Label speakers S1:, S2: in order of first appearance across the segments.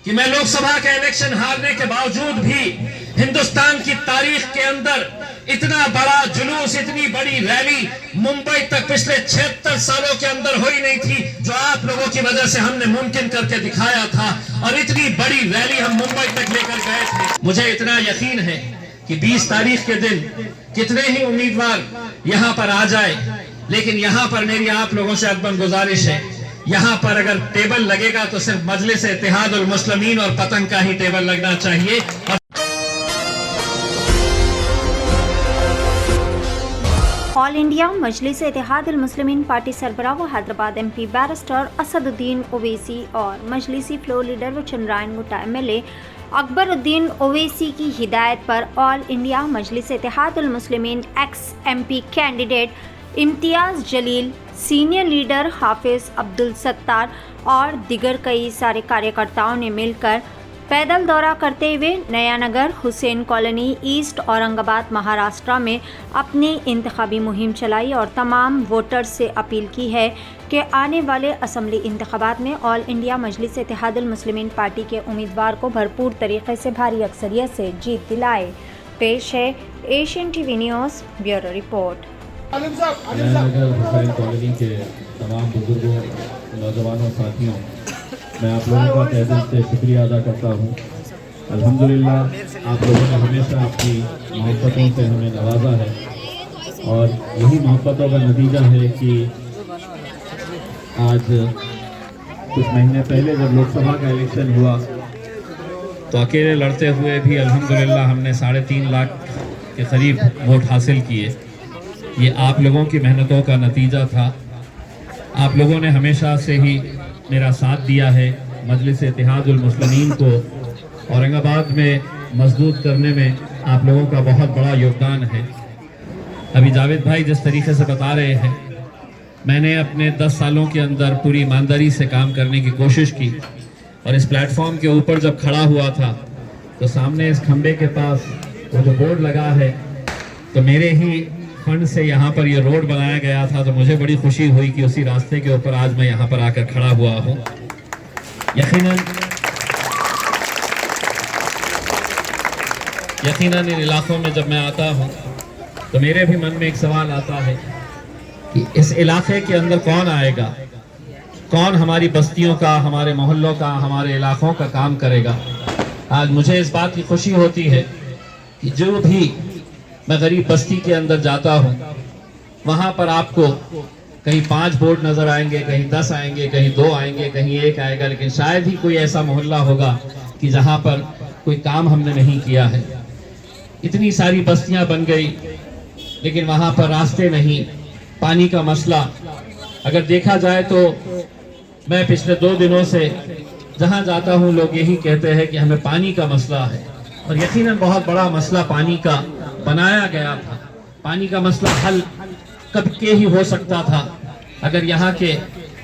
S1: कि मैं लोकसभा का इलेक्शन हारने के बावजूद भी हिंदुस्तान की तारीख के अंदर इतना बड़ा जुलूस, इतनी बड़ी रैली मुंबई तक पिछले 76 सालों के अंदर हुई नहीं थी, जो आप लोगों की वजह से हमने मुमकिन करके दिखाया था। और इतनी बड़ी रैली हम मुंबई तक लेकर गए थे। मुझे इतना यकीन है कि 20 तारीख के दिन कितने ही उम्मीदवार यहां पर आ जाए, लेकिन यहां पर मेरी आप लोगों से अदबन गुजारिश है, यहां पर अगर टेबल लगेगा तो सिर्फ मजलिस इत्तेहादुल मुस्लिमीन और पतंग का ही टेबल लगना चाहिए।
S2: ऑल इंडिया मजलिस इत्तेहादुल मुस्लिमीन पार्टी सरबराह व हैदराबाद एमपी बैरिस्टर असदुद्दीन ओवैसी और मजलिसी फ्लोर लीडर व चंद्रायन गुट्टा एमएलए अकबरुद्दीन ओवैसी की हिदायत पर ऑल इंडिया मजलिस Ittehadul Muslimeen x MP candidate इम्तियाज़ जलील, सीनियर लीडर हाफिज अब्दुल सत्तार और दिगर कई सारे कार्यकर्ताओं ने मिलकर पैदल दौरा करते हुए नयानगर हुसैन कॉलोनी ईस्ट औरंगाबाद महाराष्ट्र में अपनी इंतखाबी मुहिम चलाई और तमाम वोटर्स से अपील की है कि आने वाले असम्बली इंतखाबात में ऑल इंडिया मजलिस इत्तेहादुल मुस्लिमीन पार्टी के उम्मीदवार को भरपूर तरीके से भारी अक्सरियत से जीत दिलाए। पेश है Asian TV news bureau report.
S3: Nayanagar Hussain colony के तमाम बुजुर्गों, नौजवानों, साथियों, मैं आप लोगों का तहे दिल से शुक्रिया अदा करता हूँ। अल्हम्दुलिल्लाह आप लोगों ने हमेशा अपनी मोहब्बतों से हमें नवाजा है और यही मोहब्बतों का नतीजा है कि आज कुछ महीने पहले जब लोकसभा का इलेक्शन हुआ तो अकेले लड़ते हुए भी अल्हम्दुलिल्लाह हमने 3.5 लाख के करीब वोट हासिल किए। ये आप लोगों की मेहनतों का नतीजा था। आप लोगों ने हमेशा से ही मेरा साथ दिया है। मजलिस इत्तेहादुल मुस्लिमीन को औरंगाबाद में मजबूत करने में आप लोगों का बहुत बड़ा योगदान है। अभी जावेद भाई जिस तरीके से बता रहे हैं, मैंने अपने 10 सालों के अंदर पूरी ईमानदारी से काम करने की कोशिश की और इस प्लेटफॉर्म के ऊपर जब खड़ा हुआ था तो सामने इस खंबे के पास वो जो बोर्ड लगा है, तो मेरे ही फंड से यहाँ पर ये रोड बनाया गया था। तो मुझे बड़ी खुशी हुई कि उसी रास्ते के ऊपर आज मैं यहाँ पर आकर खड़ा हुआ हूँ। यकीनन इन इलाकों में जब मैं आता हूँ तो मेरे भी मन में एक सवाल आता है कि इस इलाके के अंदर कौन आएगा, कौन हमारी बस्तियों का, हमारे मोहल्लों का, हमारे इलाकों का काम करेगा। आज मुझे इस बात की खुशी होती है कि जो भी मैं गरीब बस्ती के अंदर जाता हूँ वहाँ पर आपको कहीं 5 बोर्ड नजर आएंगे, कहीं 10 आएंगे, कहीं 2 आएंगे, कहीं 1 आएगा, लेकिन शायद ही कोई ऐसा मोहल्ला होगा कि जहाँ पर कोई काम हमने नहीं किया है। इतनी सारी बस्तियाँ बन गई लेकिन वहाँ पर रास्ते नहीं, पानी का मसला। अगर देखा जाए तो मैं पिछले 2 दिनों से जहाँ जाता हूँ लोग यही कहते हैं कि हमें पानी का मसला है और यकीनन बहुत बड़ा मसला पानी का बनाया गया था। पानी का मसला हल कब के ही हो सकता था अगर यहाँ के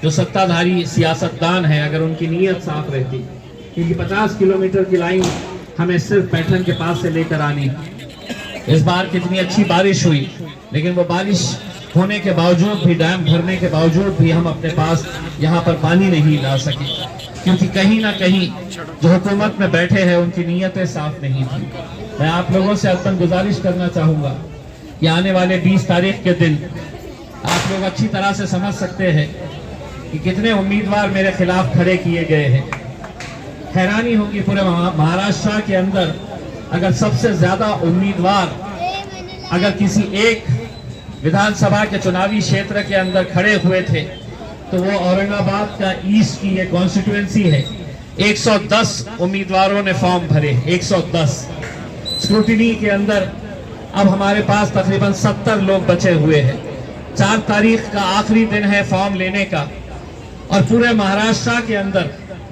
S3: जो सत्ताधारी सियासतदान हैं अगर उनकी नीयत साफ रहती, क्योंकि 50 किलोमीटर की लाइन हमें सिर्फ पैठन के पास से लेकर आनी। इस बार कितनी अच्छी बारिश हुई, लेकिन वो बारिश होने के बावजूद भी, डैम भरने के बावजूद भी हम अपने पास यहाँ पर पानी नहीं ला सके, क्योंकि कहीं ना कहीं जो हुकूमत में बैठे हैं उनकी नीयतें साफ नहीं थी। मैं आप लोगों से अदबन गुजारिश करना चाहूँगा कि आने वाले 20 तारीख के दिन आप लोग अच्छी तरह से समझ सकते हैं कि कितने उम्मीदवार मेरे खिलाफ खड़े किए गए हैं। हैरानी होगी पूरे महाराष्ट्र के अंदर अगर सबसे ज्यादा उम्मीदवार अगर किसी एक विधानसभा के चुनावी क्षेत्र के अंदर खड़े हुए थे तो वो औरंगाबाद का ईस्ट की ये कॉन्स्टिट्यूएंसी है। 110 उम्मीदवारों ने फॉर्म भरे, 110। स्क्रूटिनी के अंदर अब हमारे पास तकरीबन 70 लोग बचे हुए हैं। 4 तारीख का आखिरी दिन है फॉर्म लेने का और पूरे महाराष्ट्र के अंदर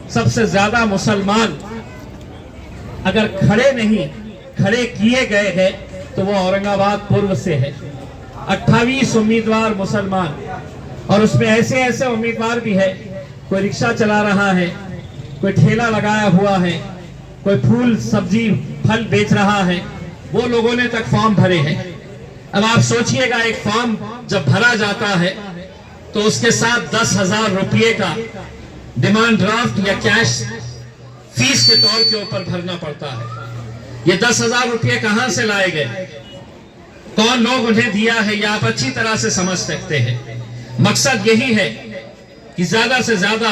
S3: सबसे ज्यादा मुसलमान अगर खड़े किए गए हैं तो वो औरंगाबाद पूर्व से है। 28 उम्मीदवार मुसलमान और उसमें ऐसे उम्मीदवार भी है, कोई रिक्शा चला रहा है, कोई ठेला लगाया हुआ है, कोई फूल सब्जी फल बेच रहा है, वो लोगों ने तक फॉर्म भरे हैं। अब आप सोचिएगा एक फॉर्म जब भरा जाता है तो उसके साथ 10,000 रुपये का डिमांड ड्राफ्ट या कैश
S1: फीस के तौर के ऊपर भरना पड़ता है। ये 10,000 रुपये कहां से लाए गए, कौन लोग उन्हें दिया है, यह आप अच्छी तरह से समझ सकते हैं। मकसद यही है कि ज्यादा से ज्यादा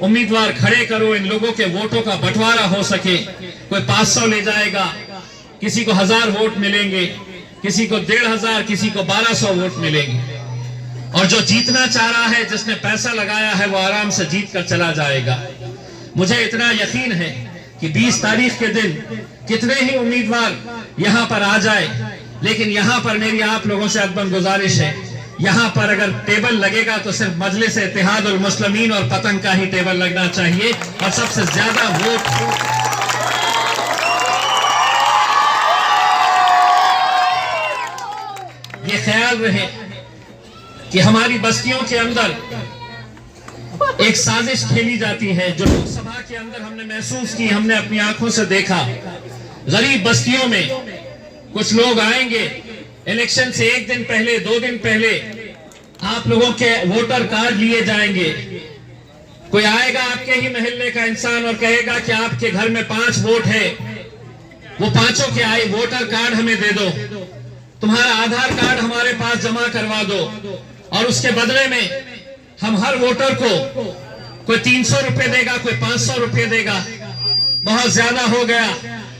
S1: उम्मीदवार खड़े करो, इन लोगों के वोटों का बंटवारा हो सके। कोई 500 ले जाएगा, किसी को 1000 वोट मिलेंगे, किसी को 1500, किसी को 1200 वोट मिलेंगे। और जो जीतना चाह रहा है, जिसने पैसा लगाया है, वो आराम से जीत कर चला जाएगा। मुझे इतना यकीन है कि 20 तारीख के दिन कितने ही उम्मीदवार यहां पर आ जाए, लेकिन यहां पर मेरी आप लोगों से अदबन गुजारिश है, यहां पर अगर टेबल लगेगा तो सिर्फ मजलिस इत्तेहादुल मुस्लिमीन और पतंग का ही टेबल लगना चाहिए, और सबसे ज्यादा वोट ये ख्याल रहे कि हमारी बस्तियों के अंदर एक साजिश खेली जाती है, जो लोकसभा के अंदर हमने महसूस की, हमने अपनी आंखों से देखा। गरीब बस्तियों में कुछ लोग आएंगे, इलेक्शन से 1 दिन पहले 2 दिन पहले आप लोगों के वोटर कार्ड लिए जाएंगे। कोई आएगा आपके ही मोहल्ले का इंसान और कहेगा कि आपके घर में 5 वोट है, वो 5ों के आए वोटर कार्ड हमें दे दो, तुम्हारा आधार कार्ड हमारे पास जमा करवा दो, और उसके बदले में हम हर वोटर को कोई 300 रुपए देगा, कोई 500 रुपए देगा। बहुत ज्यादा हो गया,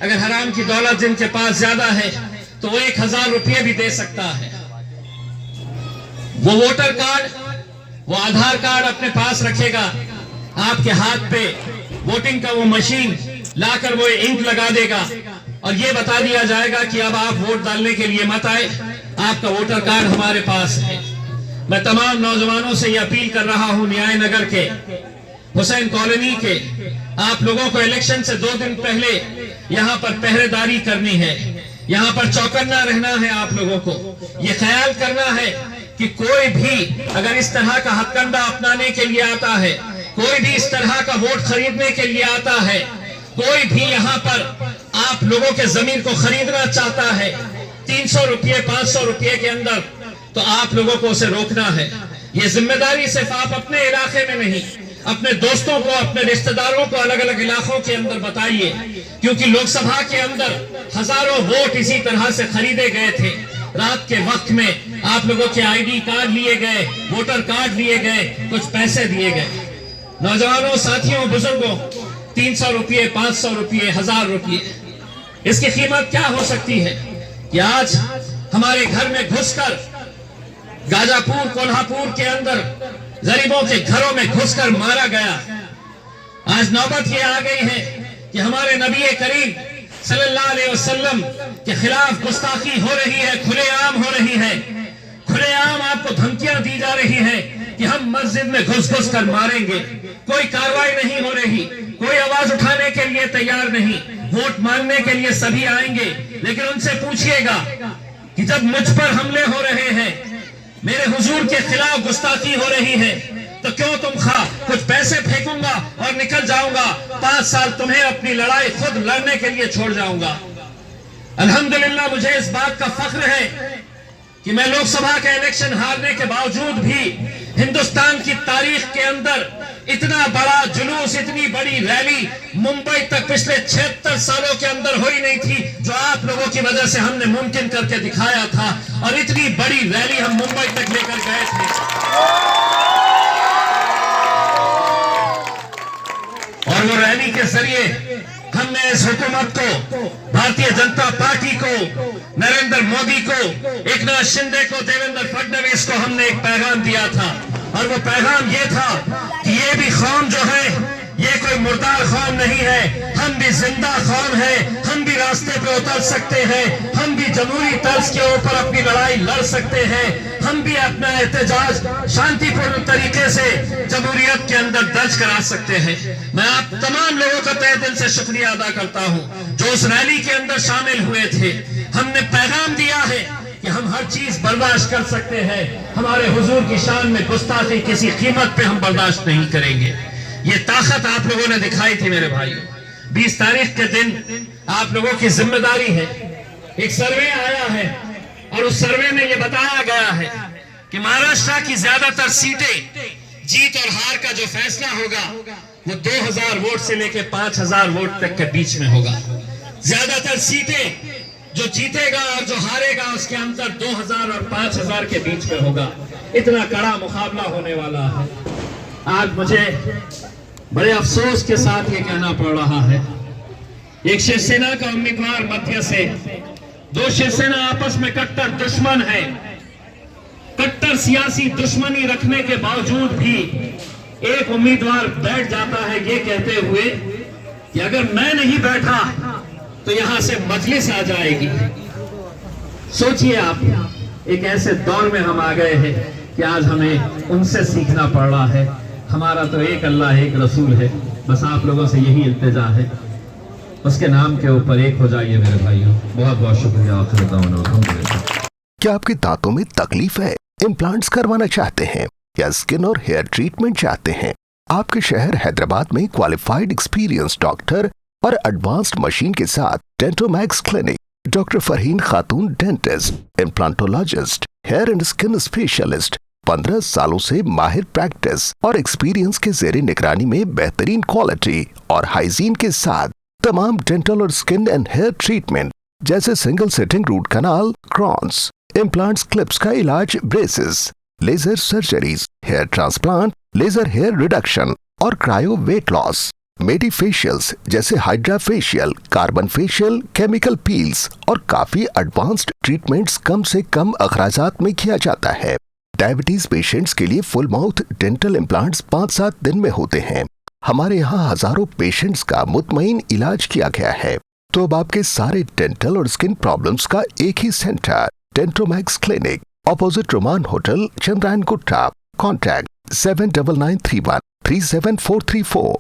S1: अगर हराम की दौलत जिनके पास ज्यादा है तो वो 1000 रुपये भी दे सकता है। वो वोटर कार्ड, वो आधार कार्ड अपने पास रखेगा, आपके हाथ पे वोटिंग का वो मशीन लाकर वो इंक लगा देगा, और ये बता दिया जाएगा कि अब आप वोट डालने के लिए मत आए, आपका वोटर कार्ड हमारे पास है। मैं तमाम नौजवानों से ये अपील कर रहा हूं, न्याय नगर के, हुसैन कॉलोनी के, आप लोगों को इलेक्शन से 2 दिन पहले यहां पर पहरेदारी करनी है, यहां पर चौकन्ना रहना है। आप लोगों को ये ख्याल करना है कि कोई भी अगर इस तरह का हथकंडा अपनाने के लिए आता है, कोई भी इस तरह का वोट खरीदने के लिए आता है, कोई भी यहां पर आप लोगों के जमीन को खरीदना चाहता है 300 रुपये 500 रुपये के अंदर, तो आप लोगों को उसे रोकना है। ये जिम्मेदारी सिर्फ आप अपने इलाके में नहीं, अपने दोस्तों को, अपने रिश्तेदारों को अलग अलग इलाकों के अंदर बताइए, क्योंकि लोकसभा के अंदर हजारों वोट इसी तरह से खरीदे गए थे। रात के वक्त में आप लोगों के आईडी कार्ड लिए गए, वोटर कार्ड लिए गए, कुछ पैसे दिए गए। नौजवानों, साथियों, बुजुर्गों, 300 रुपये 500 रुपये 1000 रुपये, इसकी कीमत क्या हो सकती है कि आज हमारे घर में घुसकर गाजापुर कोल्हापुर के अंदर गरीबों के घरों में घुसकर मारा गया। आज नौबत ये आ गई है कि हमारे नबी करीम सल्लल्लाहु अलैहि वसल्लम के खिलाफ गुस्ताखी हो रही है, खुलेआम हो रही है। खुलेआम आपको धमकियां दी जा रही है कि हम मस्जिद में घुस घुस कर मारेंगे। कोई कार्रवाई नहीं हो रही, कोई आवाज उठाने के लिए तैयार नहीं। वोट मांगने के लिए सभी आएंगे, लेकिन उनसे पूछिएगा कि जब मुझ पर हमले हो रहे हैं, मेरे हुजूर के खिलाफ गुस्ताखी हो रही है, तो क्यों तुम कुछ पैसे फेंकूंगा और निकल जाऊंगा, 5 साल तुम्हें अपनी लड़ाई खुद लड़ने के लिए छोड़ जाऊंगा। अल्हम्दुलिल्लाह, मुझे इस बात का फख्र है कि मैं लोकसभा के इलेक्शन हारने के बावजूद भी हिंदुस्तान की तारीख के अंदर इतना बड़ा जुलूस, इतनी बड़ी रैली मुंबई तक पिछले 76 सालों के अंदर हुई नहीं थी, जो आप लोगों की वजह से हमने मुमकिन करके दिखाया था। और इतनी बड़ी रैली हम मुंबई तक लेकर गए थे, और वो रैली के जरिए हमने इस हुकूमत को, भारतीय जनता पार्टी को, नरेंद्र मोदी को, एकनाथ शिंदे को, देवेंद्र फडणवीस को हमने एक पैगाम दिया था। और वो पैगाम ये था कि ये भी कौम जो है, ये कोई मुर्दार कौम नहीं है, हम भी जिंदा कौम है, हम भी रास्ते पे उतर सकते हैं, हम भी जमहूरी तर्ज के ऊपर अपनी लड़ाई लड़ सकते हैं, हम भी अपना एहतजाज शांतिपूर्ण तरीके से जमहूरियत के अंदर दर्ज करा सकते हैं। मैं आप तमाम लोगों का तहे दिल से शुक्रिया अदा करता हूं जो उस रैली के अंदर शामिल हुए थे। हमने पैगाम दिया है कि हम हर चीज बर्दाश्त कर सकते हैं, हमारे हुजूर की शान में गुस्ताखी किसी कीमत पे हम बर्दाश्त नहीं करेंगे। ये ताकत आप लोगों ने दिखाई थी मेरे भाइयों। 20 तारीख के दिन आप लोगों की जिम्मेदारी है। एक सर्वे आया है और उस सर्वे में ये बताया गया है कि महाराष्ट्र की ज्यादातर सीटें, जीत और हार का जो फैसला होगा वो 2000 वोट से लेके 5000 वोट तक के बीच में होगा। ज्यादातर सीटें जो जीतेगा और जो हारेगा उसके अंतर 2000 और 5000 के बीच में होगा। इतना कड़ा मुकाबला होने वाला है। आज मुझे बड़े अफसोस के साथ ये कहना पड़ रहा है, एक शिवसेना का उम्मीदवार मध्य से, दो शिवसेना आपस में कट्टर दुश्मन है, कट्टर सियासी दुश्मनी रखने के बावजूद भी एक उम्मीदवार बैठ जाता है ये कहते हुए कि अगर मैं नहीं बैठा तो यहां से मजलिस आ जाएगी। सोचिए आप, एक ऐसे दौर में हम आ गए हैं कि आज हमें उनसे सीखना पड़ रहा है। हमारा तो एक अल्लाह एक रसूल है, बस आप लोगों से यही इल्तिजा है, उसके नाम के ऊपर एक हो जाइए मेरे भाइयों। बहुत बहुत शुक्रिया।
S4: क्या आपके दांतों में तकलीफ है, इम्प्लांट्स करवाना चाहते हैं या स्किन और हेयर ट्रीटमेंट चाहते हैं? आपके शहर हैदराबाद में क्वालिफाइड एक्सपीरियंस डॉक्टर और एडवांस्ड मशीन के साथ Dentomax clinic, doctor Farheen Khatoon dentist, implantologist, hair and skin specialist, 15 सालों से माहिर प्रैक्टिस और एक्सपीरियंस के ज़ेरे निगरानी में बेहतरीन क्वालिटी और हाइजीन के साथ तमाम डेंटल और स्किन एंड हेयर ट्रीटमेंट जैसे single sitting root canal, crowns, implants, clips का इलाज, braces, laser surgeries, hair transplant, laser hair reduction और cryo weight loss, medi facials जैसे hydra facial, carbon facial, chemical peels और काफी advanced treatments कम से कम अखराजात में किया जाता है। डायबिटीज पेशेंट्स के लिए फुल माउथ डेंटल इम्प्लांट्स 5-7 दिन में होते हैं। हमारे यहाँ हजारों पेशेंट्स का मुतमईन इलाज किया गया है। तो अब आपके सारे डेंटल और स्किन प्रॉब्लम्स का एक ही centre, Dentomax clinic, opposite Roman hotel, Chandrayangutta. Contact 7993137434।